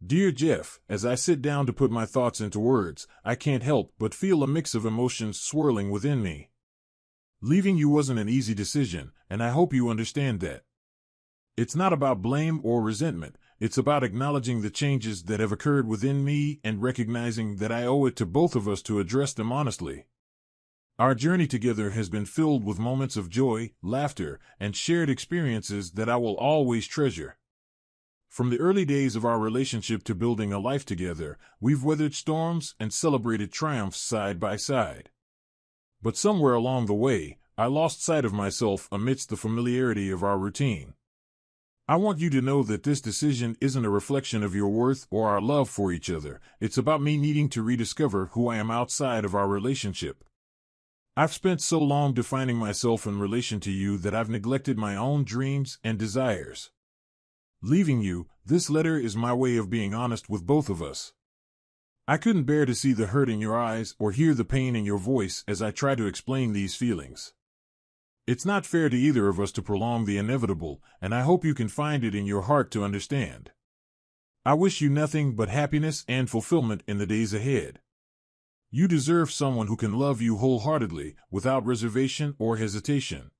Dear Jeff, as I sit down to put my thoughts into words, I can't help but feel a mix of emotions swirling within me. Leaving you wasn't an easy decision, and I hope you understand that. It's not about blame or resentment, it's about acknowledging the changes that have occurred within me and recognizing that I owe it to both of us to address them honestly. Our journey together has been filled with moments of joy, laughter, and shared experiences that I will always treasure. From the early days of our relationship to building a life together, we've weathered storms and celebrated triumphs side by side. But somewhere along the way, I lost sight of myself amidst the familiarity of our routine. I want you to know that this decision isn't a reflection of your worth or our love for each other. It's about me needing to rediscover who I am outside of our relationship. I've spent so long defining myself in relation to you that I've neglected my own dreams and desires. Leaving you, this letter is my way of being honest with both of us. I couldn't bear to see the hurt in your eyes or hear the pain in your voice as I try to explain these feelings. It's not fair to either of us to prolong the inevitable, and I hope you can find it in your heart to understand. I wish you nothing but happiness and fulfillment in the days ahead. You deserve someone who can love you wholeheartedly, without reservation or hesitation.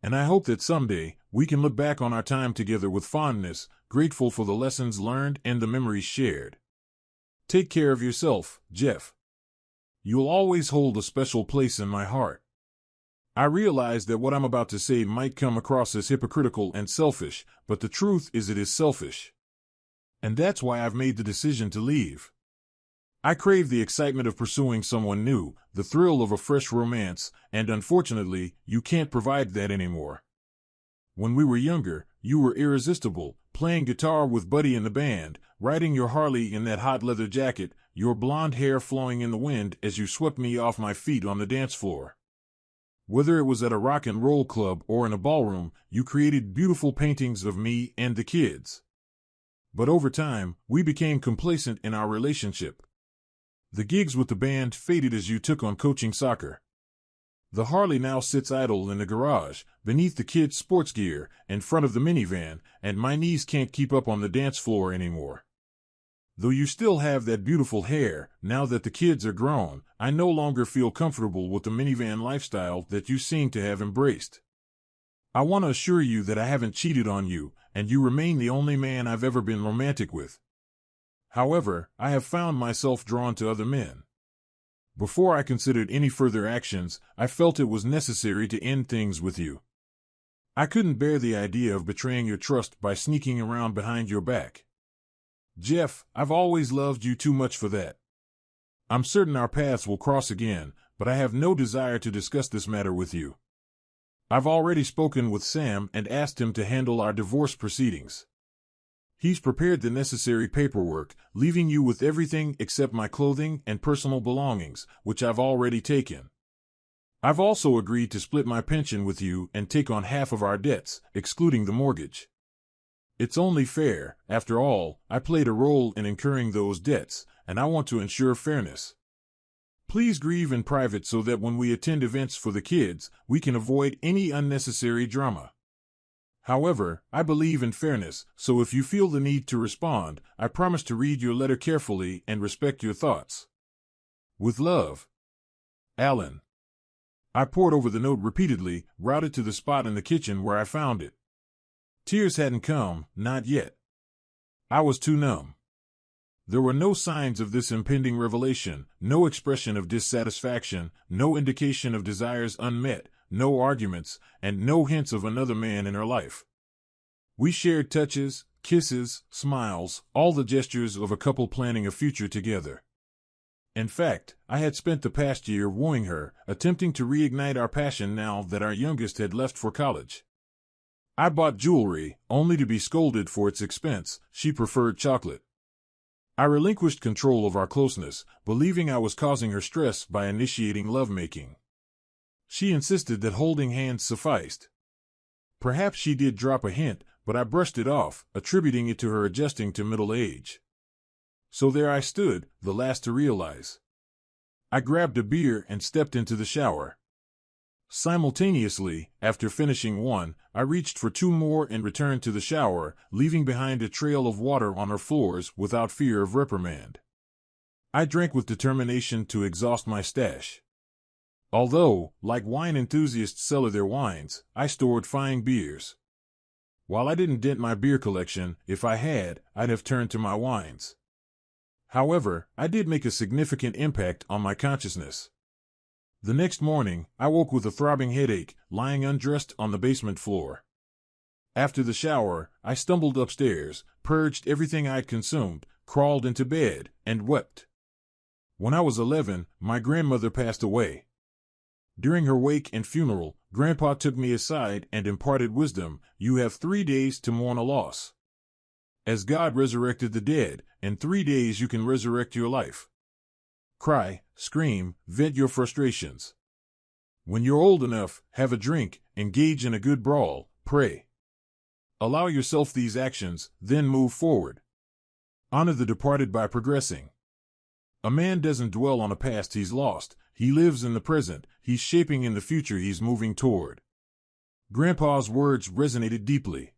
And I hope that someday, we can look back on our time together with fondness, grateful for the lessons learned and the memories shared. Take care of yourself, Jeff. You'll always hold a special place in my heart. I realize that what I'm about to say might come across as hypocritical and selfish, but the truth is it is selfish. And that's why I've made the decision to leave. I crave the excitement of pursuing someone new, the thrill of a fresh romance, and unfortunately, you can't provide that anymore. When we were younger, you were irresistible, playing guitar with Buddy in the band, riding your Harley in that hot leather jacket, your blonde hair flowing in the wind as you swept me off my feet on the dance floor. Whether it was at a rock and roll club or in a ballroom, you created beautiful paintings of me and the kids. But over time, we became complacent in our relationship. The gigs with the band faded as you took on coaching soccer. The Harley now sits idle in the garage, beneath the kids' sports gear, in front of the minivan, and my knees can't keep up on the dance floor anymore. Though you still have that beautiful hair, now that the kids are grown, I no longer feel comfortable with the minivan lifestyle that you seem to have embraced. I want to assure you that I haven't cheated on you, and you remain the only man I've ever been romantic with. However, I have found myself drawn to other men. Before I considered any further actions, I felt it was necessary to end things with you. I couldn't bear the idea of betraying your trust by sneaking around behind your back. Jeff, I've always loved you too much for that. I'm certain our paths will cross again, but I have no desire to discuss this matter with you. I've already spoken with Sam and asked him to handle our divorce proceedings. He's prepared the necessary paperwork, leaving you with everything except my clothing and personal belongings, which I've already taken. I've also agreed to split my pension with you and take on half of our debts, excluding the mortgage. It's only fair. After all, I played a role in incurring those debts, and I want to ensure fairness. Please grieve in private so that when we attend events for the kids, we can avoid any unnecessary drama. However, I believe in fairness, so if you feel the need to respond, I promise to read your letter carefully and respect your thoughts. With love, Alan. I pored over the note repeatedly, routed to the spot in the kitchen where I found it. Tears hadn't come, not yet. I was too numb. There were no signs of this impending revelation, no expression of dissatisfaction, no indication of desires unmet, no arguments, and no hints of another man in her life. We shared touches, kisses, smiles, all the gestures of a couple planning a future together. In fact, I had spent the past year wooing her, attempting to reignite our passion now that our youngest had left for college. I bought jewelry, only to be scolded for its expense. She preferred chocolate. I relinquished control of our closeness, believing I was causing her stress by initiating lovemaking. She insisted that holding hands sufficed. Perhaps she did drop a hint, but I brushed it off, attributing it to her adjusting to middle age. So there I stood, the last to realize. I grabbed a beer and stepped into the shower. Simultaneously, after finishing one, I reached for two more and returned to the shower, leaving behind a trail of water on our floors without fear of reprimand. I drank with determination to exhaust my stash. Although, like wine enthusiasts cellar their wines, I stored fine beers. While I didn't dent my beer collection, if I had, I'd have turned to my wines. However, I did make a significant impact on my consciousness. The next morning, I woke with a throbbing headache, lying undressed on the basement floor. After the shower, I stumbled upstairs, purged everything I'd consumed, crawled into bed, and wept. When I was 11, my grandmother passed away. During her wake and funeral, Grandpa took me aside and imparted wisdom. You have 3 days to mourn a loss. As God resurrected the dead, in 3 days you can resurrect your life. Cry, scream, vent your frustrations. When you're old enough, have a drink, engage in a good brawl, pray. Allow yourself these actions, then move forward. Honor the departed by progressing. A man doesn't dwell on a past he's lost, he lives in the present, he's shaping in the future he's moving toward. Grandpa's words resonated deeply.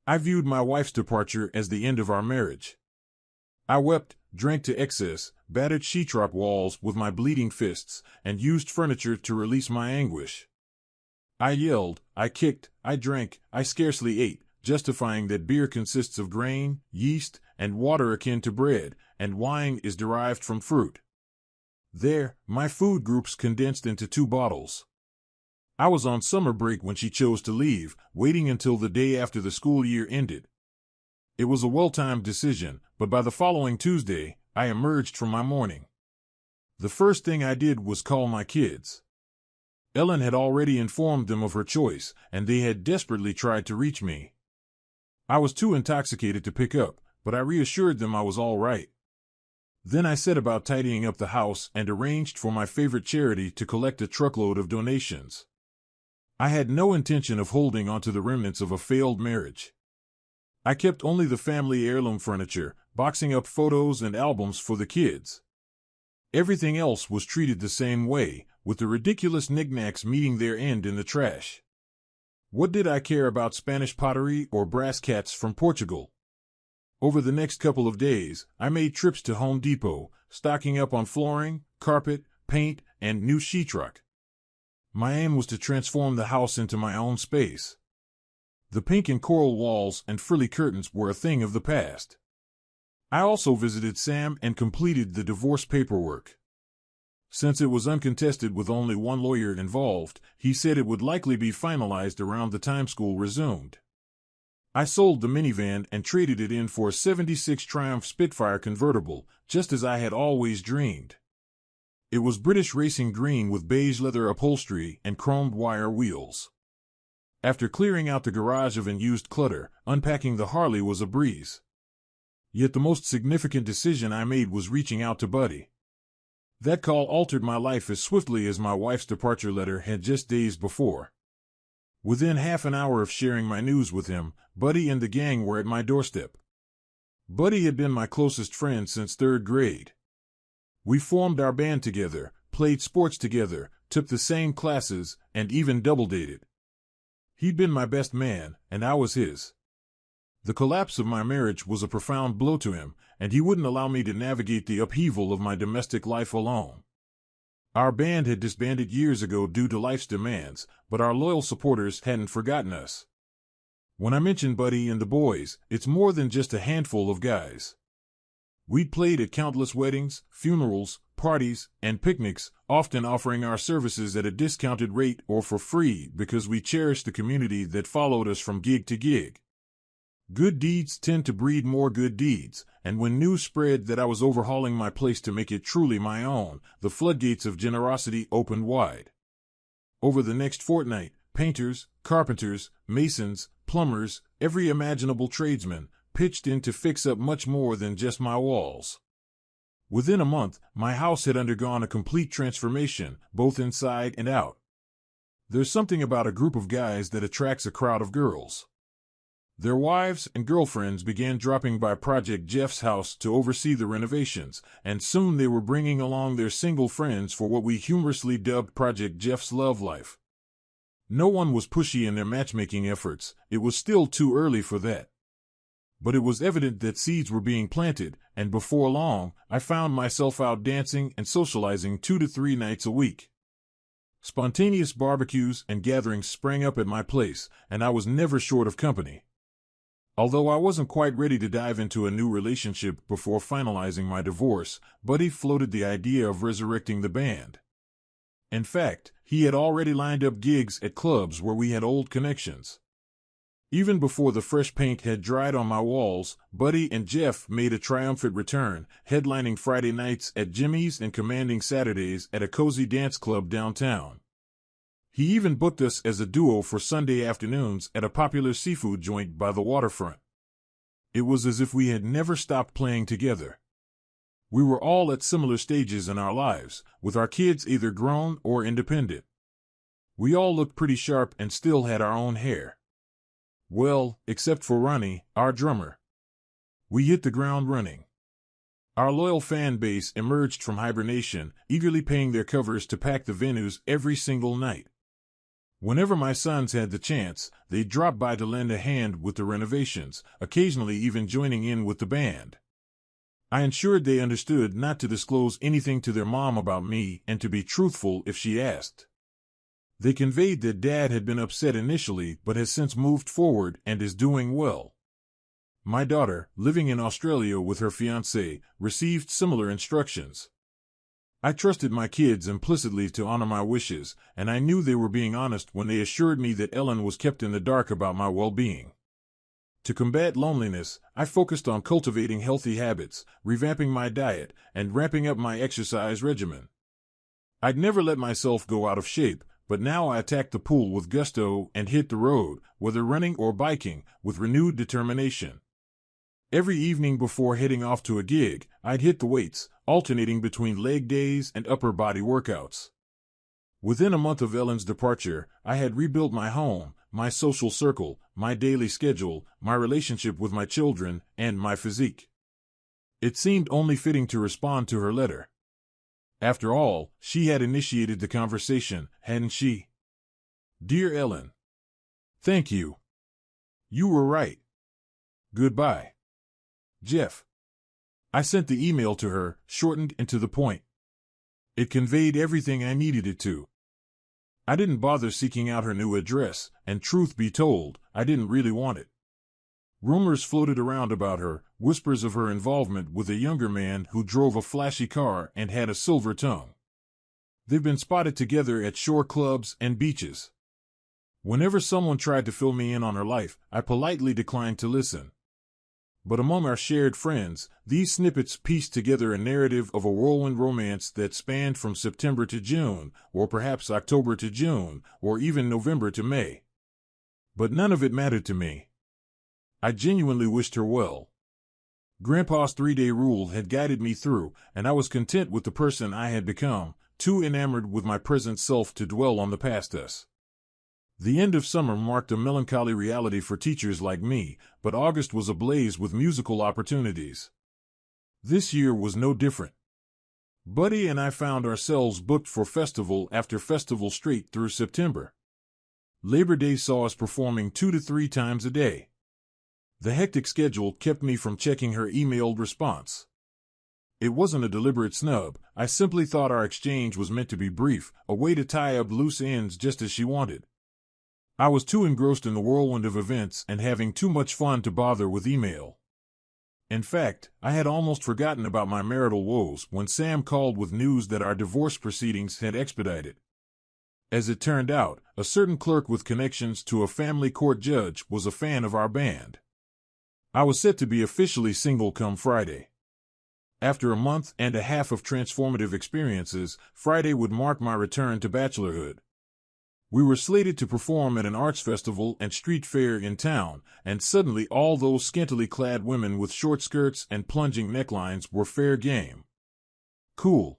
I viewed my wife's departure as the end of our marriage. I wept, drank to excess, battered sheetrock walls with my bleeding fists, and used furniture to release my anguish. I yelled, I kicked, I drank, I scarcely ate, justifying that beer consists of grain, yeast, and water akin to bread, and wine is derived from fruit. There, my food groups condensed into 2 bottles. I was on summer break when she chose to leave, waiting until the day after the school year ended. It was a well-timed decision, but by the following Tuesday, I emerged from my mourning. The first thing I did was call my kids. Ellen had already informed them of her choice, and they had desperately tried to reach me. I was too intoxicated to pick up, but I reassured them I was all right. Then I set about tidying up the house and arranged for my favorite charity to collect a truckload of donations. I had no intention of holding onto the remnants of a failed marriage. I kept only the family heirloom furniture, boxing up photos and albums for the kids. Everything else was treated the same way, with the ridiculous knickknacks meeting their end in the trash. What did I care about Spanish pottery or brass cats from Portugal? Over the next couple of days, I made trips to Home Depot, stocking up on flooring, carpet, paint, and new sheetrock. My aim was to transform the house into my own space. The pink and coral walls and frilly curtains were a thing of the past. I also visited Sam and completed the divorce paperwork. Since it was uncontested with only one lawyer involved, he said it would likely be finalized around the time school resumed. I sold the minivan and traded it in for a '76 Triumph Spitfire convertible, just as I had always dreamed. It was British racing green with beige leather upholstery and chromed wire wheels. After clearing out the garage of unused clutter, unpacking the Harley was a breeze. Yet the most significant decision I made was reaching out to Buddy. That call altered my life as swiftly as my wife's departure letter had just days before. Within half an hour of sharing my news with him, Buddy and the gang were at my doorstep. Buddy had been my closest friend since 3rd grade. We formed our band together, played sports together, took the same classes, and even double-dated. He'd been my best man, and I was his. The collapse of my marriage was a profound blow to him, and he wouldn't allow me to navigate the upheaval of my domestic life alone. Our band had disbanded years ago due to life's demands, but our loyal supporters hadn't forgotten us. When I mention Buddy and the boys, it's more than just a handful of guys. We'd played at countless weddings, funerals, parties, and picnics, often offering our services at a discounted rate or for free because we cherished the community that followed us from gig to gig. Good deeds tend to breed more good deeds, and when news spread that I was overhauling my place to make it truly my own, the floodgates of generosity opened wide. Over the next fortnight, painters, carpenters, masons, plumbers, every imaginable tradesman, pitched in to fix up much more than just my walls. Within a month, my house had undergone a complete transformation, both inside and out. There's something about a group of guys that attracts a crowd of girls. Their wives and girlfriends began dropping by Project Jeff's house to oversee the renovations, and soon they were bringing along their single friends for what we humorously dubbed Project Jeff's love life. No one was pushy in their matchmaking efforts, it was still too early for that. But it was evident that seeds were being planted, and before long, I found myself out dancing and socializing 2 to 3 nights a week. Spontaneous barbecues and gatherings sprang up at my place, and I was never short of company. Although I wasn't quite ready to dive into a new relationship before finalizing my divorce, Buddy floated the idea of resurrecting the band. In fact, he had already lined up gigs at clubs where we had old connections. Even before the fresh paint had dried on my walls, Buddy and Jeff made a triumphant return, headlining Friday nights at Jimmy's and commanding Saturdays at a cozy dance club downtown. He even booked us as a duo for Sunday afternoons at a popular seafood joint by the waterfront. It was as if we had never stopped playing together. We were all at similar stages in our lives, with our kids either grown or independent. We all looked pretty sharp and still had our own hair. Well, except for Ronnie, our drummer. We hit the ground running. Our loyal fan base emerged from hibernation, eagerly paying their covers to pack the venues every single night. Whenever my sons had the chance, they dropped by to lend a hand with the renovations, occasionally even joining in with the band. I ensured they understood not to disclose anything to their mom about me and to be truthful if she asked. They conveyed that Dad had been upset initially but has since moved forward and is doing well. My daughter, living in Australia with her fiancé, received similar instructions. I trusted my kids implicitly to honor my wishes, and I knew they were being honest when they assured me that Ellen was kept in the dark about my well-being. To combat loneliness, I focused on cultivating healthy habits, revamping my diet, and ramping up my exercise regimen. I'd never let myself go out of shape, but now I attacked the pool with gusto and hit the road, whether running or biking, with renewed determination. Every evening before heading off to a gig, I'd hit the weights, alternating between leg days and upper body workouts. Within a month of Ellen's departure, I had rebuilt my home, my social circle, my daily schedule, my relationship with my children, and my physique. It seemed only fitting to respond to her letter. After all, she had initiated the conversation, hadn't she? Dear Ellen. Thank you. You were right. Goodbye. Jeff. I sent the email to her, shortened and to the point. It conveyed everything I needed it to. I didn't bother seeking out her new address, and truth be told, I didn't really want it. Rumors floated around about her, whispers of her involvement with a younger man who drove a flashy car and had a silver tongue. They've been spotted together at shore clubs and beaches. Whenever someone tried to fill me in on her life, I politely declined to listen. But among our shared friends, these snippets pieced together a narrative of a whirlwind romance that spanned from September to June, or perhaps October to June, or even November to May. But none of it mattered to me. I genuinely wished her well. Grandpa's 3-day rule had guided me through, and I was content with the person I had become, too enamored with my present self to dwell on the past us. The end of summer marked a melancholy reality for teachers like me, but August was ablaze with musical opportunities. This year was no different. Buddy and I found ourselves booked for festival after festival straight through September. Labor Day saw us performing 2 to 3 times a day. The hectic schedule kept me from checking her emailed response. It wasn't a deliberate snub, I simply thought our exchange was meant to be brief, a way to tie up loose ends just as she wanted. I was too engrossed in the whirlwind of events and having too much fun to bother with email. In fact, I had almost forgotten about my marital woes when Sam called with news that our divorce proceedings had expedited. As it turned out, a certain clerk with connections to a family court judge was a fan of our band. I was set to be officially single come Friday. After a month and a half of transformative experiences, Friday would mark my return to bachelorhood. We were slated to perform at an arts festival and street fair in town, and suddenly all those scantily clad women with short skirts and plunging necklines were fair game. Cool.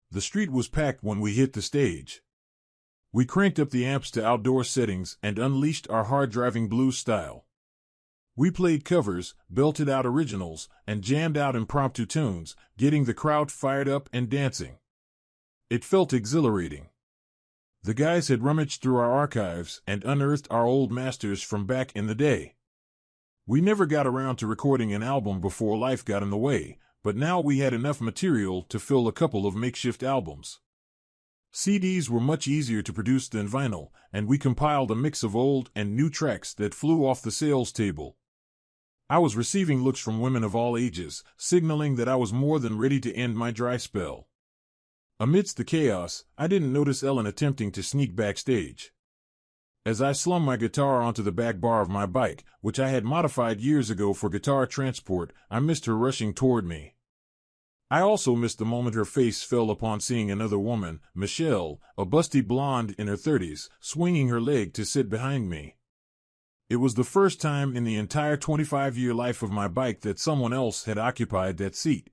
The street was packed when we hit the stage. We cranked up the amps to outdoor settings and unleashed our hard-driving blues style. We played covers, belted out originals, and jammed out impromptu tunes, getting the crowd fired up and dancing. It felt exhilarating. The guys had rummaged through our archives and unearthed our old masters from back in the day. We never got around to recording an album before life got in the way, but now we had enough material to fill a couple of makeshift albums. CDs were much easier to produce than vinyl, and we compiled a mix of old and new tracks that flew off the sales table. I was receiving looks from women of all ages, signaling that I was more than ready to end my dry spell. Amidst the chaos, I didn't notice Ellen attempting to sneak backstage. As I slung my guitar onto the back bar of my bike, which I had modified years ago for guitar transport, I missed her rushing toward me. I also missed the moment her face fell upon seeing another woman, Michelle, a busty blonde in her 30s, swinging her leg to sit behind me. It was the first time in the entire 25-year life of my bike that someone else had occupied that seat.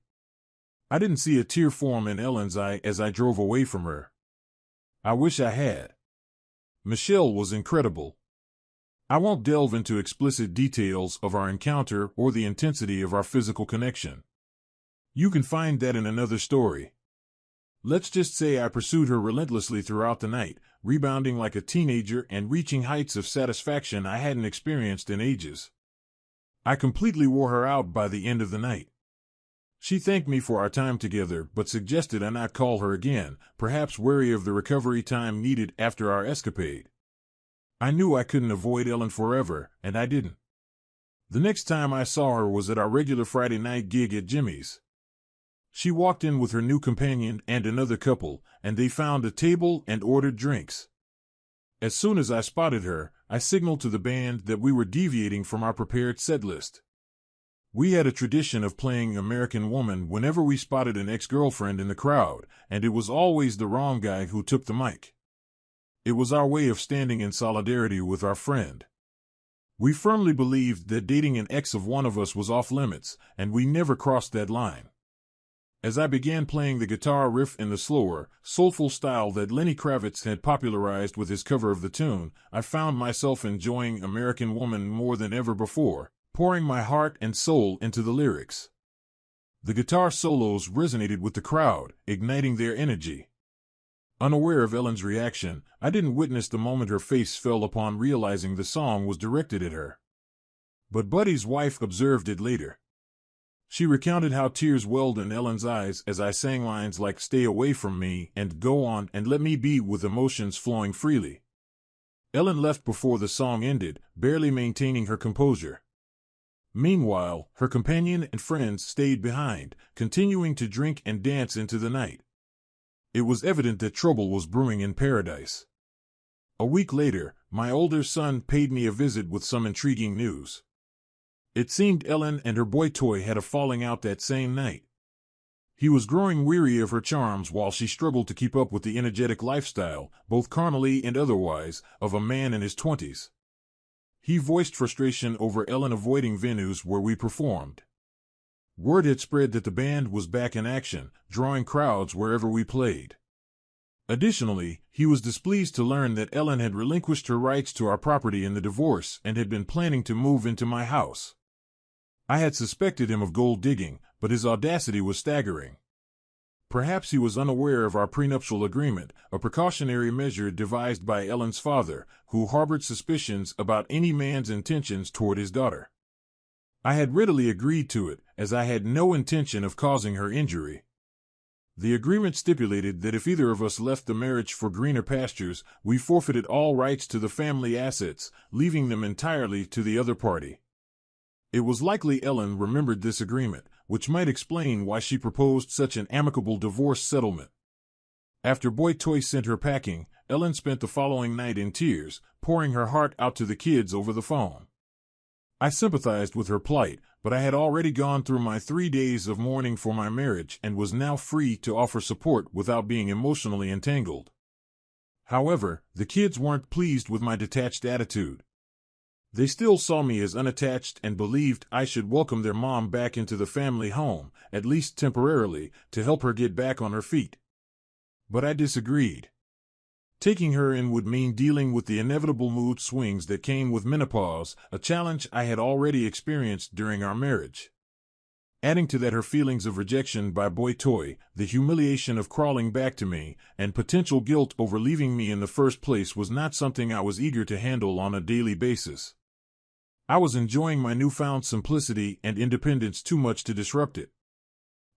I didn't see a tear form in Ellen's eye as I drove away from her. I wish I had. Michelle was incredible. I won't delve into explicit details of our encounter or the intensity of our physical connection. You can find that in another story. Let's just say I pursued her relentlessly throughout the night, rebounding like a teenager and reaching heights of satisfaction I hadn't experienced in ages. I completely wore her out by the end of the night. She thanked me for our time together, but suggested I not call her again, perhaps wary of the recovery time needed after our escapade. I knew I couldn't avoid Ellen forever, and I didn't. The next time I saw her was at our regular Friday night gig at Jimmy's. She walked in with her new companion and another couple, and they found a table and ordered drinks. As soon as I spotted her, I signaled to the band that we were deviating from our prepared set list. We had a tradition of playing American Woman whenever we spotted an ex-girlfriend in the crowd, and it was always the wrong guy who took the mic. It was our way of standing in solidarity with our friend. We firmly believed that dating an ex of one of us was off limits, and we never crossed that line. As I began playing the guitar riff in the slower, soulful style that Lenny Kravitz had popularized with his cover of the tune, I found myself enjoying American Woman more than ever before, pouring my heart and soul into the lyrics. The guitar solos resonated with the crowd, igniting their energy. Unaware of Ellen's reaction, I didn't witness the moment her face fell upon realizing the song was directed at her. But Buddy's wife observed it later. She recounted how tears welled in Ellen's eyes as I sang lines like "Stay away from me" and "Go on and let me be," with emotions flowing freely. Ellen left before the song ended, barely maintaining her composure. Meanwhile, her companion and friends stayed behind, continuing to drink and dance into the night. It was evident that trouble was brewing in paradise. A week later, my older son paid me a visit with some intriguing news. It seemed Ellen and her boy toy had a falling out that same night. He was growing weary of her charms while she struggled to keep up with the energetic lifestyle, both carnally and otherwise, of a man in his 20s. He voiced frustration over Ellen avoiding venues where we performed. Word had spread that the band was back in action, drawing crowds wherever we played. Additionally, he was displeased to learn that Ellen had relinquished her rights to our property in the divorce and had been planning to move into my house. I had suspected him of gold digging, but his audacity was staggering. Perhaps he was unaware of our prenuptial agreement, a precautionary measure devised by Ellen's father, who harbored suspicions about any man's intentions toward his daughter. I had readily agreed to it, as I had no intention of causing her injury. The agreement stipulated that if either of us left the marriage for greener pastures, we forfeited all rights to the family assets, leaving them entirely to the other party. It was likely Ellen remembered this agreement, which might explain why she proposed such an amicable divorce settlement. After Boy Toy sent her packing, Ellen spent the following night in tears, pouring her heart out to the kids over the phone. I sympathized with her plight, but I had already gone through my 3 days of mourning for my marriage and was now free to offer support without being emotionally entangled. However, the kids weren't pleased with my detached attitude. They still saw me as unattached and believed I should welcome their mom back into the family home, at least temporarily, to help her get back on her feet. But I disagreed. Taking her in would mean dealing with the inevitable mood swings that came with menopause, a challenge I had already experienced during our marriage. Adding to that her feelings of rejection by Boy Toy, the humiliation of crawling back to me, and potential guilt over leaving me in the first place was not something I was eager to handle on a daily basis. I was enjoying my newfound simplicity and independence too much to disrupt it.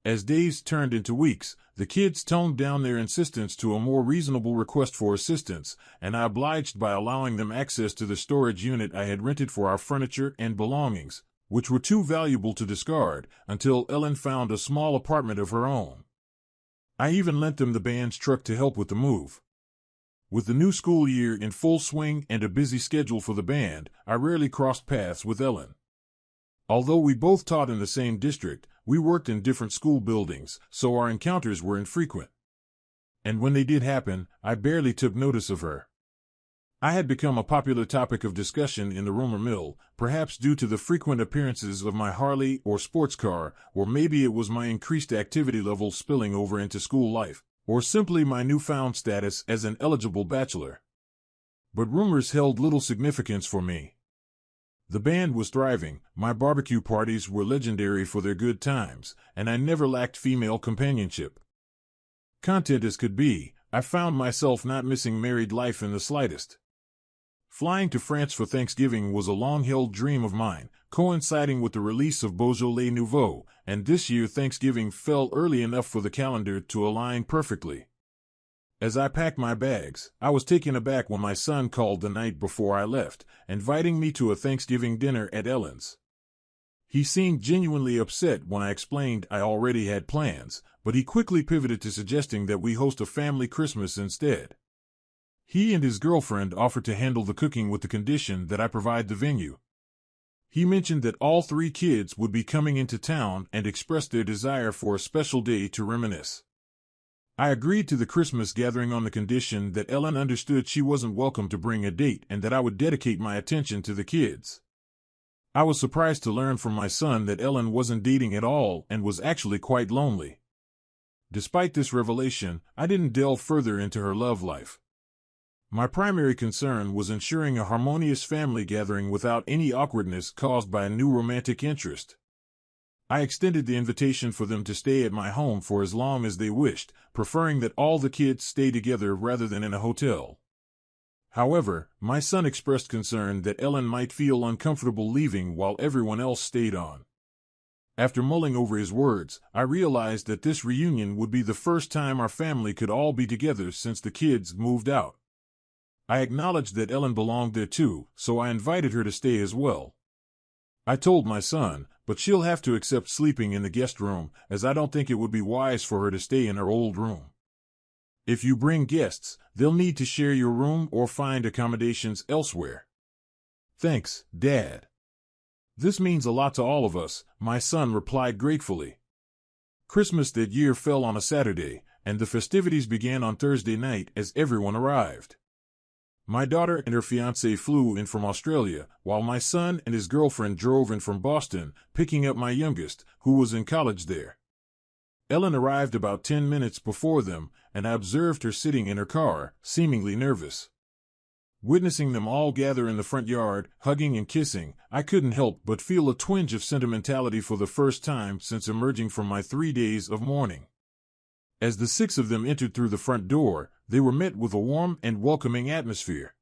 As days turned into weeks, the kids toned down their insistence to a more reasonable request for assistance, and I obliged by allowing them access to the storage unit I had rented for our furniture and belongings, which were too valuable to discard, until Ellen found a small apartment of her own. I even lent them the band's truck to help with the move. With the new school year in full swing and a busy schedule for the band, I rarely crossed paths with Ellen. Although we both taught in the same district, we worked in different school buildings, so our encounters were infrequent. And when they did happen, I barely took notice of her. I had become a popular topic of discussion in the rumor mill, perhaps due to the frequent appearances of my Harley or sports car, or maybe it was my increased activity level spilling over into school life, or simply my newfound status as an eligible bachelor. But rumors held little significance for me. The band was thriving, my barbecue parties were legendary for their good times, and I never lacked female companionship. Content as could be, I found myself not missing married life in the slightest. Flying to France for Thanksgiving was a long-held dream of mine, coinciding with the release of Beaujolais Nouveau, and this year Thanksgiving fell early enough for the calendar to align perfectly. As I packed my bags, I was taken aback when my son called the night before I left, inviting me to a Thanksgiving dinner at Ellen's. He seemed genuinely upset when I explained I already had plans, but he quickly pivoted to suggesting that we host a family Christmas instead. He and his girlfriend offered to handle the cooking with the condition that I provide the venue. He mentioned that all 3 kids would be coming into town and expressed their desire for a special day to reminisce. I agreed to the Christmas gathering on the condition that Ellen understood she wasn't welcome to bring a date and that I would dedicate my attention to the kids. I was surprised to learn from my son that Ellen wasn't dating at all and was actually quite lonely. Despite this revelation, I didn't delve further into her love life. My primary concern was ensuring a harmonious family gathering without any awkwardness caused by a new romantic interest. I extended the invitation for them to stay at my home for as long as they wished, preferring that all the kids stay together rather than in a hotel. However, my son expressed concern that Ellen might feel uncomfortable leaving while everyone else stayed on. After mulling over his words, I realized that this reunion would be the first time our family could all be together since the kids moved out. I acknowledged that Ellen belonged there too, so I invited her to stay as well. I told my son, but she'll have to accept sleeping in the guest room, as I don't think it would be wise for her to stay in her old room. If you bring guests, they'll need to share your room or find accommodations elsewhere. Thanks, Dad. This means a lot to all of us, my son replied gratefully. Christmas that year fell on a Saturday, and the festivities began on Thursday night as everyone arrived. My daughter and her fiancé flew in from Australia, while my son and his girlfriend drove in from Boston, picking up my youngest, who was in college there. Ellen arrived about 10 minutes before them, and I observed her sitting in her car, seemingly nervous. Witnessing them all gather in the front yard, hugging and kissing, I couldn't help but feel a twinge of sentimentality for the first time since emerging from my 3 days of mourning. As the 6 of them entered through the front door, they were met with a warm and welcoming atmosphere.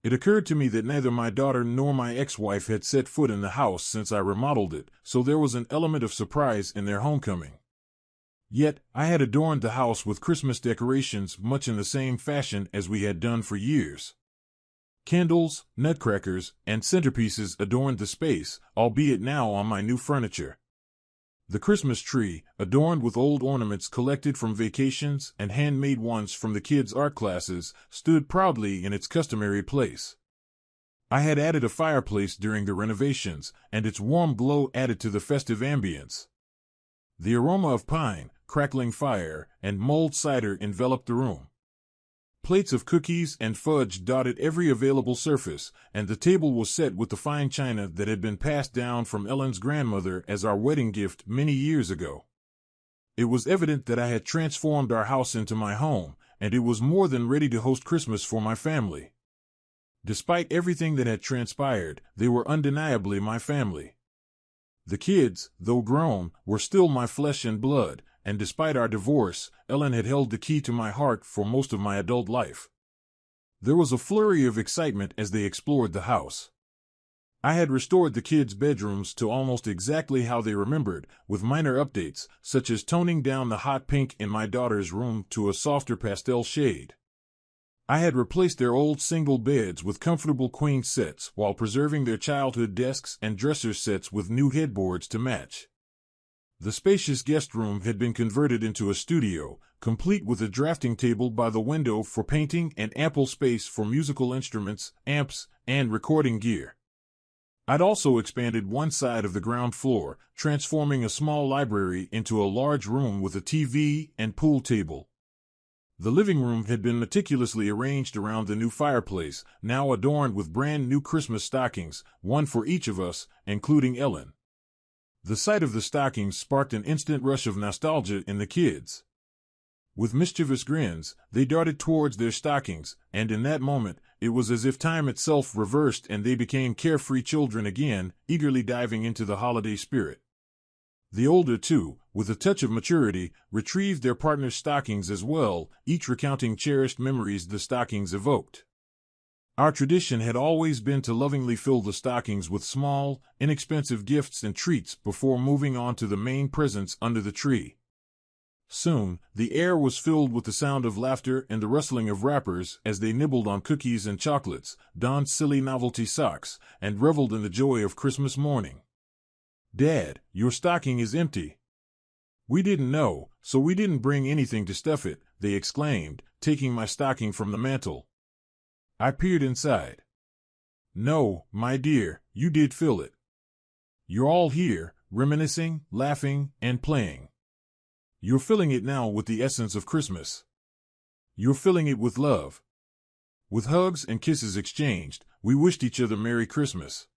It occurred to me that neither my daughter nor my ex-wife had set foot in the house since I remodeled it, so there was an element of surprise in their homecoming. Yet, I had adorned the house with Christmas decorations much in the same fashion as we had done for years. Candles, nutcrackers, and centerpieces adorned the space, albeit now on my new furniture. The Christmas tree, adorned with old ornaments collected from vacations and handmade ones from the kids' art classes, stood proudly in its customary place. I had added a fireplace during the renovations, and its warm glow added to the festive ambience. The aroma of pine, crackling fire, and mulled cider enveloped the room. Plates of cookies and fudge dotted every available surface, and the table was set with the fine china that had been passed down from Ellen's grandmother as our wedding gift many years ago. It was evident that I had transformed our house into my home, and it was more than ready to host Christmas for my family. Despite everything that had transpired, they were undeniably my family. The kids, though grown, were still my flesh and blood, and despite our divorce, Ellen had held the key to my heart for most of my adult life. There was a flurry of excitement as they explored the house. I had restored the kids' bedrooms to almost exactly how they remembered, with minor updates, such as toning down the hot pink in my daughter's room to a softer pastel shade. I had replaced their old single beds with comfortable queen sets while preserving their childhood desks and dresser sets with new headboards to match. The spacious guest room had been converted into a studio, complete with a drafting table by the window for painting and ample space for musical instruments, amps, and recording gear. I'd also expanded one side of the ground floor, transforming a small library into a large room with a TV and pool table. The living room had been meticulously arranged around the new fireplace, now adorned with brand new Christmas stockings, one for each of us, including Ellen. The sight of the stockings sparked an instant rush of nostalgia in the kids. With mischievous grins, they darted towards their stockings, and in that moment, it was as if time itself reversed and they became carefree children again, eagerly diving into the holiday spirit. The older two, with a touch of maturity, retrieved their partner's stockings as well, each recounting cherished memories the stockings evoked. Our tradition had always been to lovingly fill the stockings with small, inexpensive gifts and treats before moving on to the main presents under the tree. Soon, the air was filled with the sound of laughter and the rustling of wrappers as they nibbled on cookies and chocolates, donned silly novelty socks, and reveled in the joy of Christmas morning. "Dad, your stocking is empty." "We didn't know, so we didn't bring anything to stuff it," they exclaimed, taking my stocking from the mantel. I peered inside. "No, my dear, you did fill it. You're all here, reminiscing, laughing, and playing. You're filling it now with the essence of Christmas. You're filling it with love." With hugs and kisses exchanged, we wished each other Merry Christmas.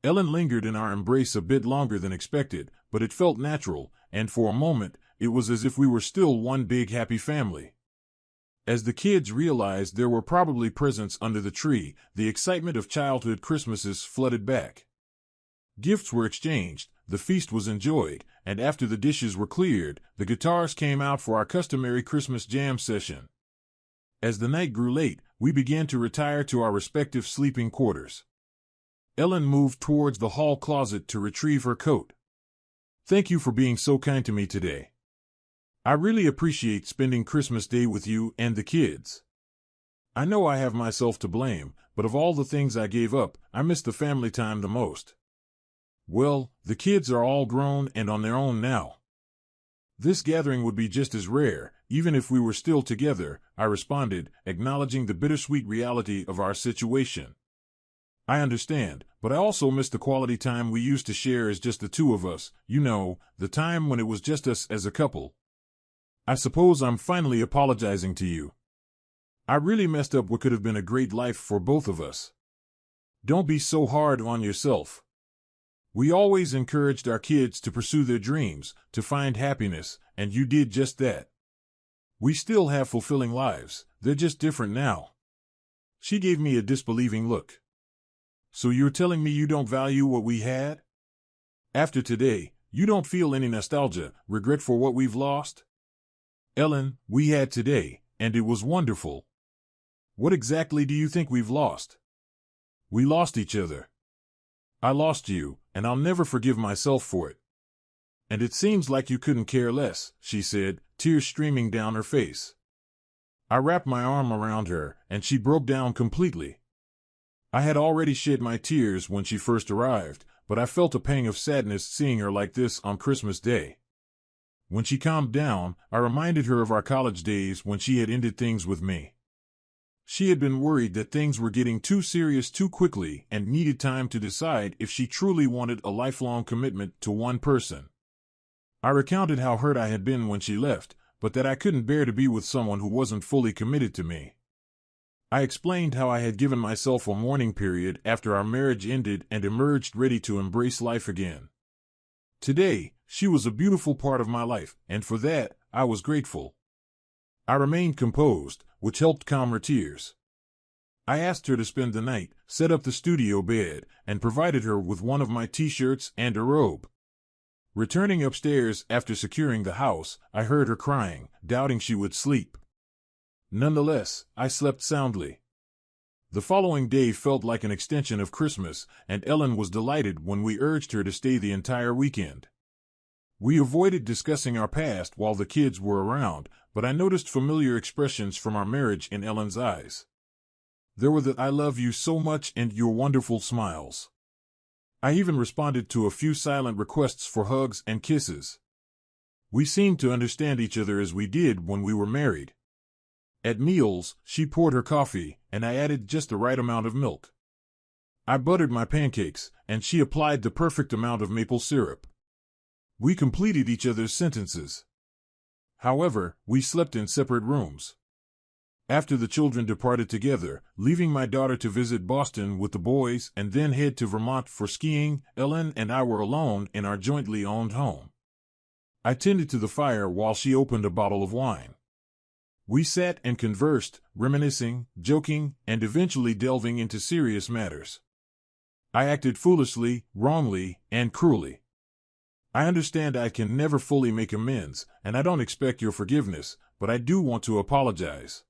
Ellen lingered in our embrace a bit longer than expected, but it felt natural, and for a moment, it was as if we were still one big happy family. As the kids realized there were probably presents under the tree, the excitement of childhood Christmases flooded back. Gifts were exchanged, the feast was enjoyed, and after the dishes were cleared, the guitars came out for our customary Christmas jam session. As the night grew late, we began to retire to our respective sleeping quarters. Ellen moved towards the hall closet to retrieve her coat. "Thank you for being so kind to me today. I really appreciate spending Christmas Day with you and the kids. I know I have myself to blame, but of all the things I gave up, I miss the family time the most." "Well, the kids are all grown and on their own now. This gathering would be just as rare, even if we were still together," I responded, acknowledging the bittersweet reality of our situation. "I understand, but I also miss the quality time we used to share as just the two of us, you know, the time when it was just us as a couple. I suppose I'm finally apologizing to you. I really messed up what could have been a great life for both of us. Don't be so hard on yourself. We always encouraged our kids to pursue their dreams, to find happiness, and you did just that. We still have fulfilling lives, they're just different now." She gave me a disbelieving look. "So you're telling me you don't value what we had? After today, you don't feel any nostalgia, regret for what we've lost?" "Ellen, we had today, and it was wonderful. What exactly do you think we've lost?" "We lost each other. I lost you, and I'll never forgive myself for it." "And it seems like you couldn't care less," she said, tears streaming down her face. I wrapped my arm around her, and she broke down completely. I had already shed my tears when she first arrived, but I felt a pang of sadness seeing her like this on Christmas Day. When she calmed down, I reminded her of our college days when she had ended things with me. She had been worried that things were getting too serious too quickly and needed time to decide if she truly wanted a lifelong commitment to one person. I recounted how hurt I had been when she left, but that I couldn't bear to be with someone who wasn't fully committed to me. I explained how I had given myself a mourning period after our marriage ended and emerged ready to embrace life again. Today, she was a beautiful part of my life, and for that, I was grateful. I remained composed, which helped calm her tears. I asked her to spend the night, set up the studio bed, and provided her with one of my t-shirts and a robe. Returning upstairs after securing the house, I heard her crying, doubting she would sleep. Nonetheless, I slept soundly. The following day felt like an extension of Christmas, and Ellen was delighted when we urged her to stay the entire weekend. We avoided discussing our past while the kids were around, but I noticed familiar expressions from our marriage in Ellen's eyes. There were the "I love you so much" and "your wonderful smiles." I even responded to a few silent requests for hugs and kisses. We seemed to understand each other as we did when we were married. At meals, she poured her coffee, and I added just the right amount of milk. I buttered my pancakes, and she applied the perfect amount of maple syrup. We completed each other's sentences. However, we slept in separate rooms. After the children departed together, leaving my daughter to visit Boston with the boys and then head to Vermont for skiing, Ellen and I were alone in our jointly owned home. I tended to the fire while she opened a bottle of wine. We sat and conversed, reminiscing, joking, and eventually delving into serious matters. I acted foolishly, wrongly, and cruelly. I understand I can never fully make amends, and I don't expect your forgiveness, but I do want to apologize.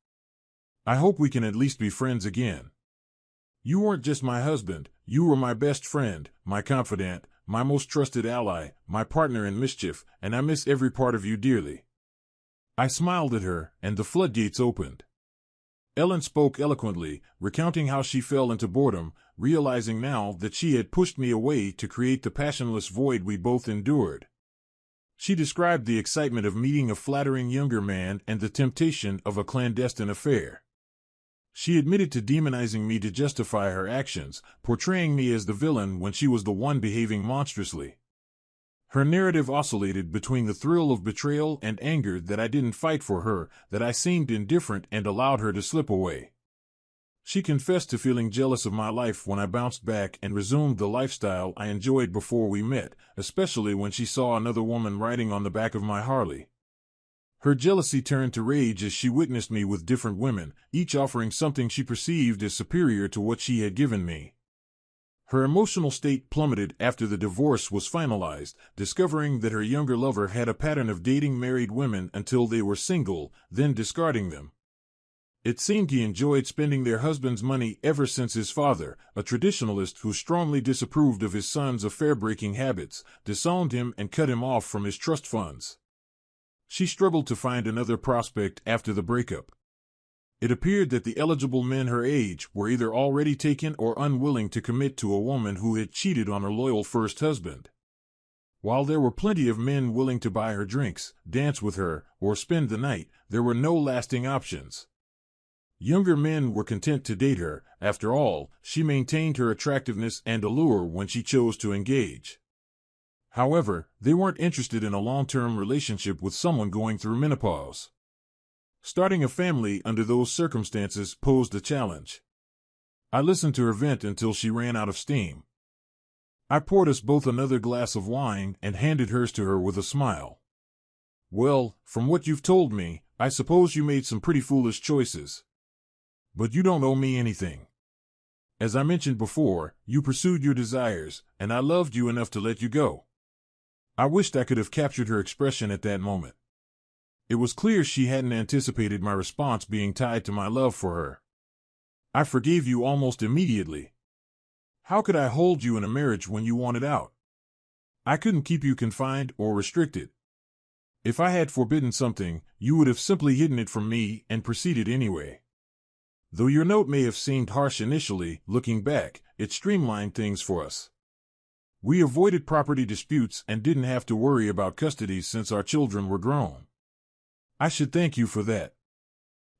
I hope we can at least be friends again. You weren't just my husband, you were my best friend, my confidant, my most trusted ally, my partner in mischief, and I miss every part of you dearly. I smiled at her, and the floodgates opened. Ellen spoke eloquently, recounting how she fell into boredom, realizing now that she had pushed me away to create the passionless void we both endured. She described the excitement of meeting a flattering younger man and the temptation of a clandestine affair. She admitted to demonizing me to justify her actions, portraying me as the villain when she was the one behaving monstrously. Her narrative oscillated between the thrill of betrayal and anger that I didn't fight for her, that I seemed indifferent and allowed her to slip away. She confessed to feeling jealous of my life when I bounced back and resumed the lifestyle I enjoyed before we met, especially when she saw another woman riding on the back of my Harley. Her jealousy turned to rage as she witnessed me with different women, each offering something she perceived as superior to what she had given me. Her emotional state plummeted after the divorce was finalized, discovering that her younger lover had a pattern of dating married women until they were single, then discarding them. It seemed he enjoyed spending their husband's money ever since his father, a traditionalist who strongly disapproved of his son's affair-breaking habits, disowned him and cut him off from his trust funds. She struggled to find another prospect after the breakup. It appeared that the eligible men her age were either already taken or unwilling to commit to a woman who had cheated on her loyal first husband. While there were plenty of men willing to buy her drinks, dance with her, or spend the night, there were no lasting options. Younger men were content to date her. After all, she maintained her attractiveness and allure when she chose to engage. However, they weren't interested in a long-term relationship with someone going through menopause. Starting a family under those circumstances posed a challenge. I listened to her vent until she ran out of steam. I poured us both another glass of wine and handed hers to her with a smile. "Well, from what you've told me, I suppose you made some pretty foolish choices. But you don't owe me anything. As I mentioned before, you pursued your desires, and I loved you enough to let you go." I wished I could have captured her expression at that moment. It was clear she hadn't anticipated my response being tied to my love for her. "I forgave you almost immediately. How could I hold you in a marriage when you wanted out? I couldn't keep you confined or restricted. If I had forbidden something, you would have simply hidden it from me and proceeded anyway. Though your note may have seemed harsh initially, looking back, it streamlined things for us. We avoided property disputes and didn't have to worry about custody since our children were grown. I should thank you for that.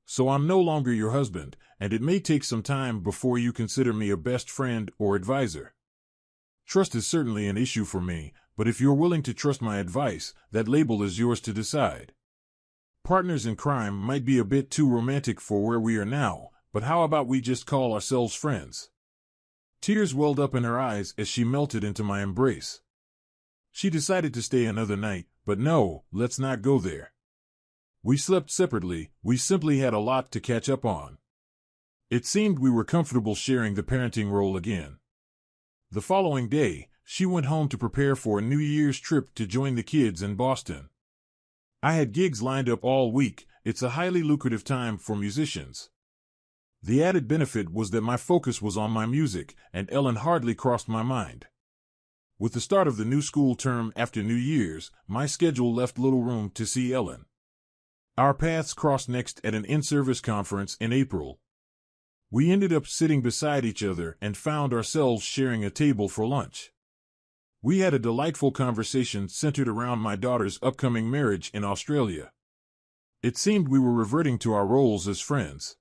So I'm no longer your husband, and it may take some time before you consider me a best friend or advisor. Trust is certainly an issue for me, but if you're willing to trust my advice, that label is yours to decide. Partners in crime might be a bit too romantic for where we are now, but how about we just call ourselves friends?" Tears welled up in her eyes as she melted into my embrace. She decided to stay another night, but no, let's not go there. We slept separately, we simply had a lot to catch up on. It seemed we were comfortable sharing the parenting role again. The following day, she went home to prepare for a New Year's trip to join the kids in Boston. I had gigs lined up all week. It's a highly lucrative time for musicians. The added benefit was that my focus was on my music, and Ellen hardly crossed my mind. With the start of the new school term after New Year's, my schedule left little room to see Ellen. Our paths crossed next at an in-service conference in April. We ended up sitting beside each other and found ourselves sharing a table for lunch. We had a delightful conversation centered around my daughter's upcoming marriage in Australia. It seemed we were reverting to our roles as friends.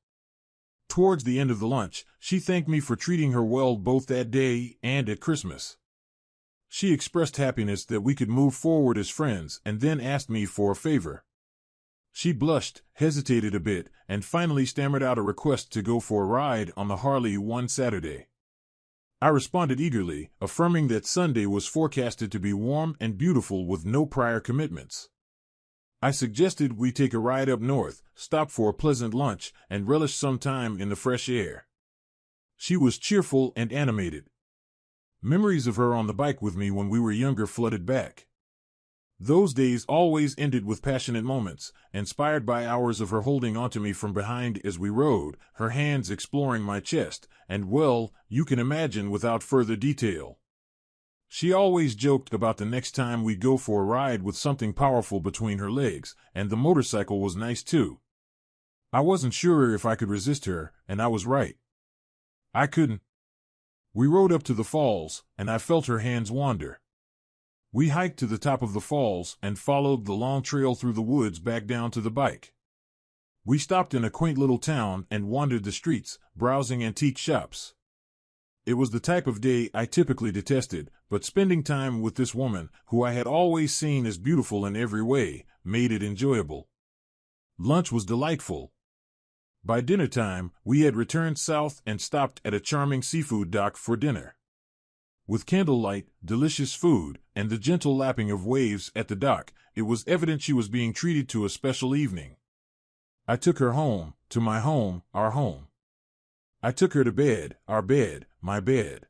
Towards the end of the lunch, she thanked me for treating her well both that day and at Christmas. She expressed happiness that we could move forward as friends and then asked me for a favor. She blushed, hesitated a bit, and finally stammered out a request to go for a ride on the Harley one Saturday. I responded eagerly, affirming that Sunday was forecasted to be warm and beautiful with no prior commitments. I suggested we take a ride up north, stop for a pleasant lunch, and relish some time in the fresh air. She was cheerful and animated. Memories of her on the bike with me when we were younger flooded back. Those days always ended with passionate moments, inspired by hours of her holding onto me from behind as we rode, her hands exploring my chest, and well, you can imagine without further detail. She always joked about the next time we'd go for a ride with something powerful between her legs, and the motorcycle was nice too. I wasn't sure if I could resist her, and I was right. I couldn't. We rode up to the falls, and I felt her hands wander. We hiked to the top of the falls and followed the long trail through the woods back down to the bike. We stopped in a quaint little town and wandered the streets, browsing antique shops. It was the type of day I typically detested, but spending time with this woman, who I had always seen as beautiful in every way, made it enjoyable. Lunch was delightful. By dinner time, we had returned south and stopped at a charming seafood dock for dinner. With candlelight, delicious food, and the gentle lapping of waves at the dock, it was evident she was being treated to a special evening. I took her home, to my home, our home. I took her to bed, our bed, my bed.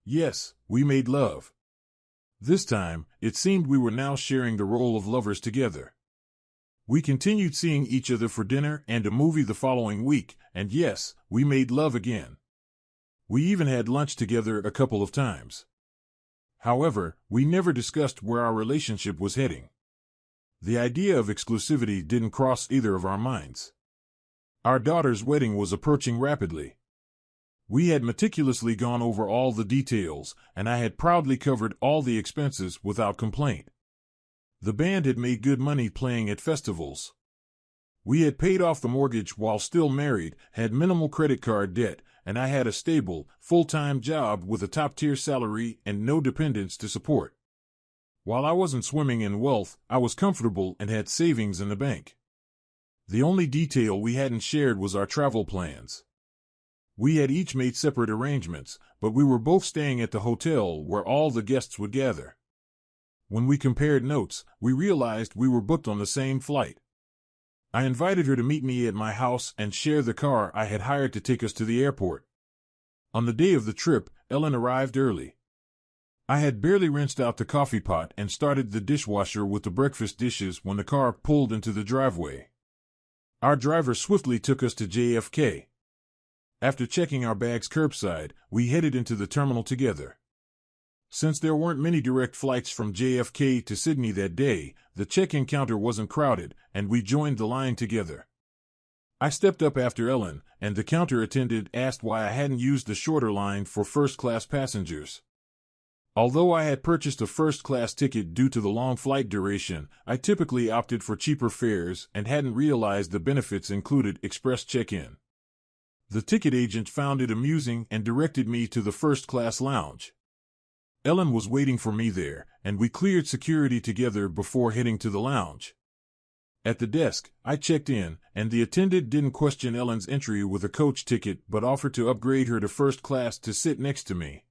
Yes, we made love. This time, it seemed we were now sharing the role of lovers together. We continued seeing each other for dinner and a movie the following week, and yes, we made love again. We even had lunch together a couple of times. However, we never discussed where our relationship was heading. The idea of exclusivity didn't cross either of our minds. Our daughter's wedding was approaching rapidly. We had meticulously gone over all the details, and I had proudly covered all the expenses without complaint. The band had made good money playing at festivals. We had paid off the mortgage while still married, had minimal credit card debt, and I had a stable, full-time job with a top-tier salary and no dependents to support. While I wasn't swimming in wealth, I was comfortable and had savings in the bank. The only detail we hadn't shared was our travel plans. We had each made separate arrangements, but we were both staying at the hotel where all the guests would gather. When we compared notes, we realized we were booked on the same flight. I invited her to meet me at my house and share the car I had hired to take us to the airport. On the day of the trip, Ellen arrived early. I had barely rinsed out the coffee pot and started the dishwasher with the breakfast dishes when the car pulled into the driveway. Our driver swiftly took us to JFK. After checking our bags curbside, we headed into the terminal together. Since there weren't many direct flights from JFK to Sydney that day, the check-in counter wasn't crowded, and we joined the line together. I stepped up after Ellen, and the counter attendant asked why I hadn't used the shorter line for first-class passengers. Although I had purchased a first-class ticket due to the long flight duration, I typically opted for cheaper fares and hadn't realized the benefits included express check-in. The ticket agent found it amusing and directed me to the first-class lounge. Ellen was waiting for me there, and we cleared security together before heading to the lounge. At the desk, I checked in, and the attendant didn't question Ellen's entry with a coach ticket but offered to upgrade her to first class to sit next to me.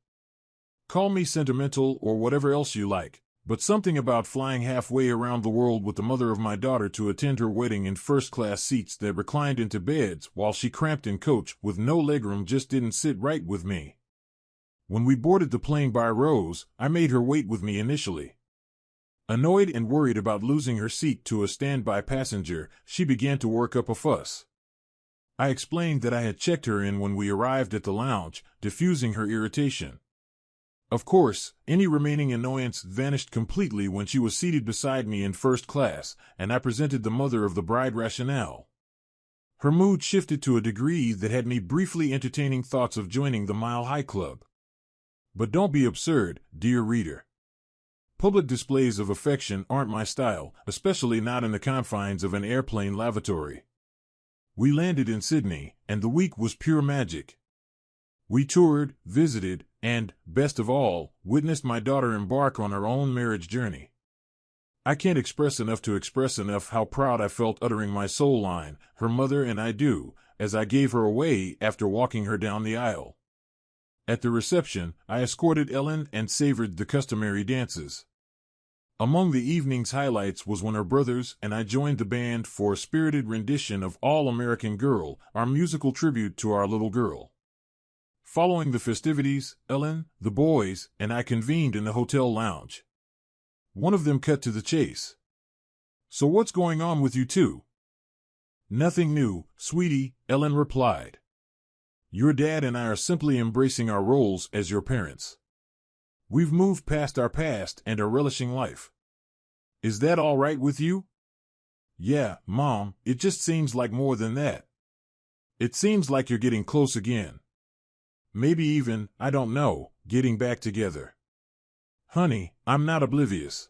Call me sentimental or whatever else you like, But something about flying halfway around the world with the mother of my daughter to attend her wedding in first-class seats that reclined into beds while she cramped in coach with no legroom just didn't sit right with me. When we boarded the plane by rows, I made her wait with me initially. Annoyed and worried about losing her seat to a standby passenger, she began to work up a fuss. I explained that I had checked her in when we arrived at the lounge, diffusing her irritation. Of course, any remaining annoyance vanished completely when she was seated beside me in first class, and I presented the mother of the bride rationale. Her mood shifted to a degree that had me briefly entertaining thoughts of joining the Mile High Club. But don't be absurd, dear reader. Public displays of affection aren't my style, especially not in the confines of an airplane lavatory. We landed in Sydney, and the week was pure magic. We toured, visited, and, best of all, witnessed my daughter embark on her own marriage journey. I can't express enough how proud I felt uttering my soul line, "Her mother and I do," as I gave her away after walking her down the aisle. At the reception, I escorted Ellen and savored the customary dances. Among the evening's highlights was when her brothers and I joined the band for a spirited rendition of All American Girl, our musical tribute to our little girl. Following the festivities, Ellen, the boys, and I convened in the hotel lounge. One of them cut to the chase. "So what's going on with you two?" "Nothing new, sweetie," Ellen replied. "Your dad and I are simply embracing our roles as your parents. We've moved past our past and are relishing life. Is that all right with you?" "Yeah, Mom, it just seems like more than that. It seems like you're getting close again. Maybe even, I don't know, getting back together." "Honey, I'm not oblivious.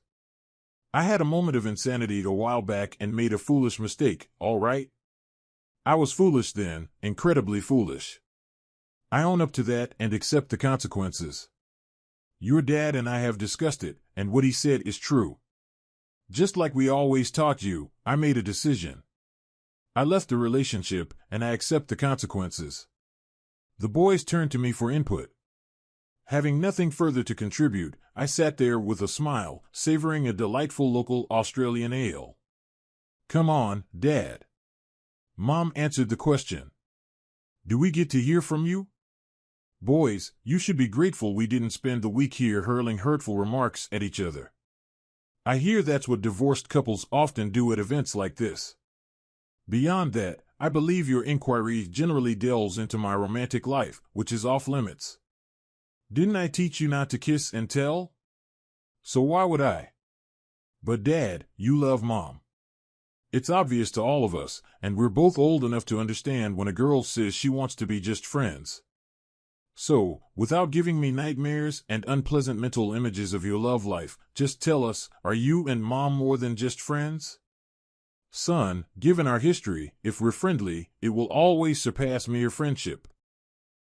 I had a moment of insanity a while back and made a foolish mistake, all right? I was foolish then, incredibly foolish. I own up to that and accept the consequences. Your dad and I have discussed it, and what he said is true. Just like we always taught you, I made a decision. I left the relationship, and I accept the consequences." The boys turned to me for input. Having nothing further to contribute, I sat there with a smile, savoring a delightful local Australian ale. "Come on, Dad." Mom answered the question. "Do we get to hear from you?" "Boys, you should be grateful we didn't spend the week here hurling hurtful remarks at each other. I hear that's what divorced couples often do at events like this. Beyond that, I believe your inquiry generally delves into my romantic life, which is off limits. Didn't I teach you not to kiss and tell? So why would I? But Dad, you love Mom. It's obvious to all of us, and we're both old enough to understand when a girl says she wants to be just friends. So, without giving me nightmares and unpleasant mental images of your love life, just tell us, are you and Mom more than just friends? Son, given our history, if we're friendly, it will always surpass mere friendship.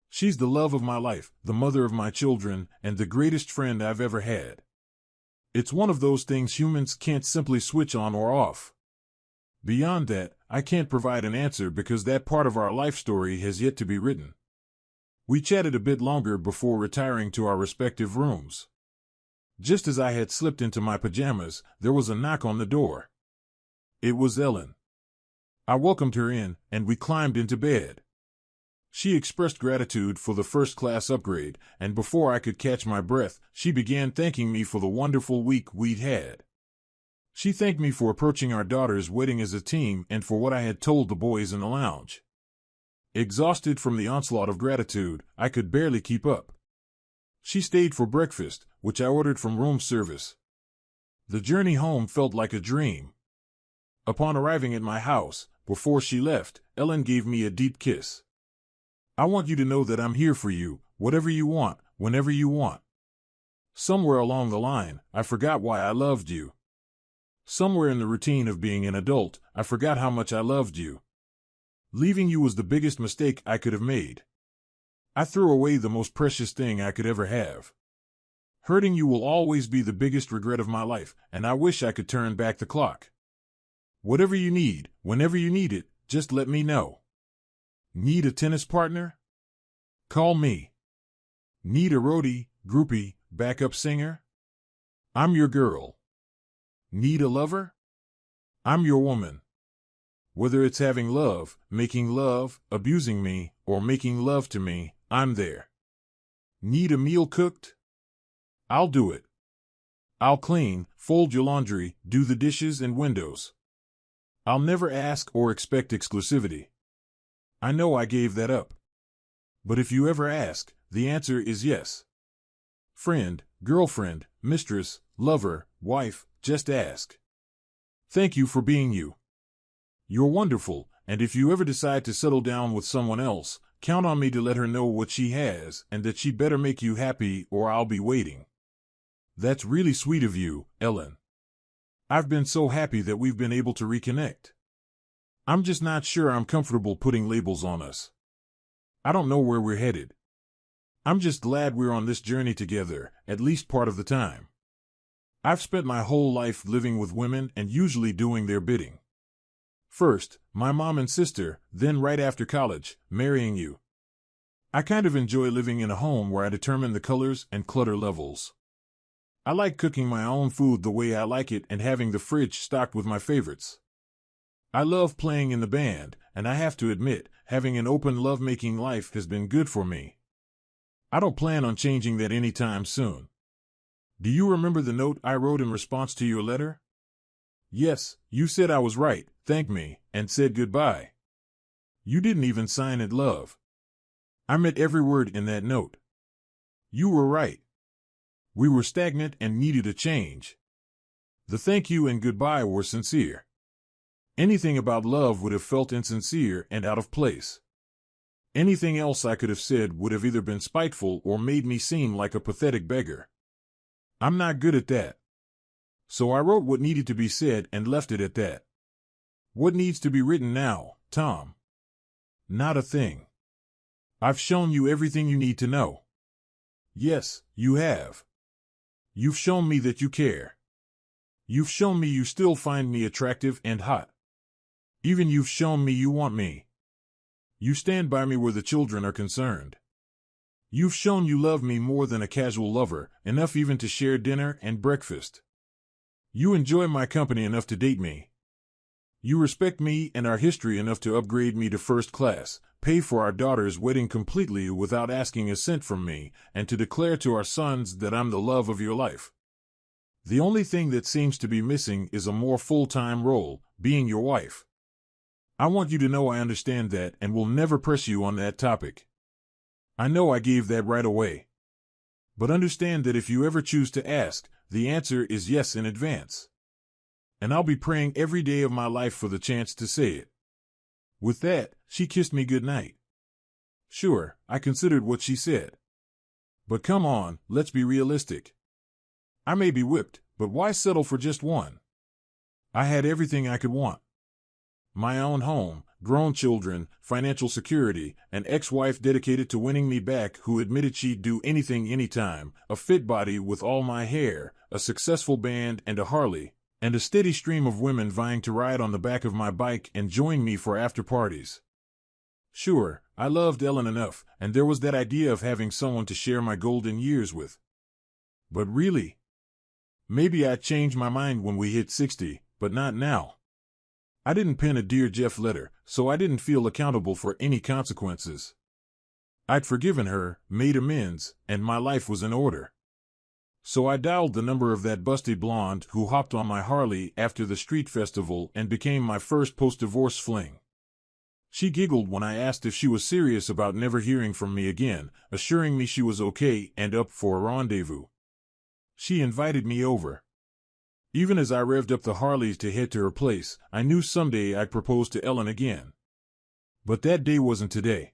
She's the love of my life, the mother of my children, and the greatest friend I've ever had. It's one of those things humans can't simply switch on or off. Beyond that, I can't provide an answer because that part of our life story has yet to be written." We chatted a bit longer before retiring to our respective rooms. Just as I had slipped into my pajamas, there was a knock on the door. It was Ellen. I welcomed her in, and we climbed into bed. She expressed gratitude for the first-class upgrade, and before I could catch my breath, she began thanking me for the wonderful week we'd had. She thanked me for approaching our daughter's wedding as a team and for what I had told the boys in the lounge. Exhausted from the onslaught of gratitude, I could barely keep up. She stayed for breakfast, which I ordered from room service. The journey home felt like a dream. Upon arriving at my house, before she left, Ellen gave me a deep kiss. "I want you to know that I'm here for you, whatever you want, whenever you want. Somewhere along the line, I forgot why I loved you. Somewhere in the routine of being an adult, I forgot how much I loved you. Leaving you was the biggest mistake I could have made. I threw away the most precious thing I could ever have. Hurting you will always be the biggest regret of my life, and I wish I could turn back the clock. Whatever you need, whenever you need it, just let me know. Need a tennis partner? Call me. Need a roadie, groupie, backup singer? I'm your girl. Need a lover? I'm your woman. Whether it's having love, making love, abusing me, or making love to me, I'm there. Need a meal cooked? I'll do it. I'll clean, fold your laundry, do the dishes and windows. I'll never ask or expect exclusivity. I know I gave that up. But if you ever ask, the answer is yes. Friend, girlfriend, mistress, lover, wife, just ask. Thank you for being you. You're wonderful, and if you ever decide to settle down with someone else, count on me to let her know what she has and that she'd better make you happy or I'll be waiting. That's really sweet of you, Ellen. I've been so happy that we've been able to reconnect. I'm just not sure I'm comfortable putting labels on us. I don't know where we're headed. I'm just glad we're on this journey together, at least part of the time. I've spent my whole life living with women and usually doing their bidding. First, my mom and sister, then right after college, marrying you. I kind of enjoy living in a home where I determine the colors and clutter levels. I like cooking my own food the way I like it and having the fridge stocked with my favorites. I love playing in the band, and I have to admit, having an open love-making life has been good for me. I don't plan on changing that anytime soon. Do you remember the note I wrote in response to your letter? Yes, you said I was right, thanked me, and said goodbye. You didn't even sign it, love. I meant every word in that note. You were right. We were stagnant and needed a change. The thank you and goodbye were sincere. Anything about love would have felt insincere and out of place. Anything else I could have said would have either been spiteful or made me seem like a pathetic beggar. I'm not good at that. So I wrote what needed to be said and left it at that. What needs to be written now, Tom? Not a thing. I've shown you everything you need to know. Yes, you have. You've shown me that you care. You've shown me you still find me attractive and hot. Even you've shown me you want me. You stand by me where the children are concerned. You've shown you love me more than a casual lover, enough even to share dinner and breakfast. You enjoy my company enough to date me. You respect me and our history enough to upgrade me to first class, pay for our daughter's wedding completely without asking a cent from me, and to declare to our sons that I'm the love of your life. The only thing that seems to be missing is a more full-time role, being your wife. I want you to know I understand that and will never press you on that topic. I know I gave that right away. But understand that if you ever choose to ask, the answer is yes in advance. And I'll be praying every day of my life for the chance to say it. With that, she kissed me good night. Sure, I considered what she said. But come on, let's be realistic. I may be whipped, but why settle for just one? I had everything I could want. My own home, grown children, financial security, an ex-wife dedicated to winning me back who admitted she'd do anything anytime, a fit body with all my hair, a successful band and a Harley, and a steady stream of women vying to ride on the back of my bike and join me for after-parties. Sure, I loved Ellen enough, and there was that idea of having someone to share my golden years with. But really? Maybe I'd change my mind when we hit 60, but not now. I didn't pen a Dear Jeff letter, so I didn't feel accountable for any consequences. I'd forgiven her, made amends, and my life was in order. So I dialed the number of that busty blonde who hopped on my Harley after the street festival and became my first post-divorce fling. She giggled when I asked if she was serious about never hearing from me again, assuring me she was okay and up for a rendezvous. She invited me over. Even as I revved up the Harleys to head to her place, I knew someday I'd propose to Ellen again. But that day wasn't today.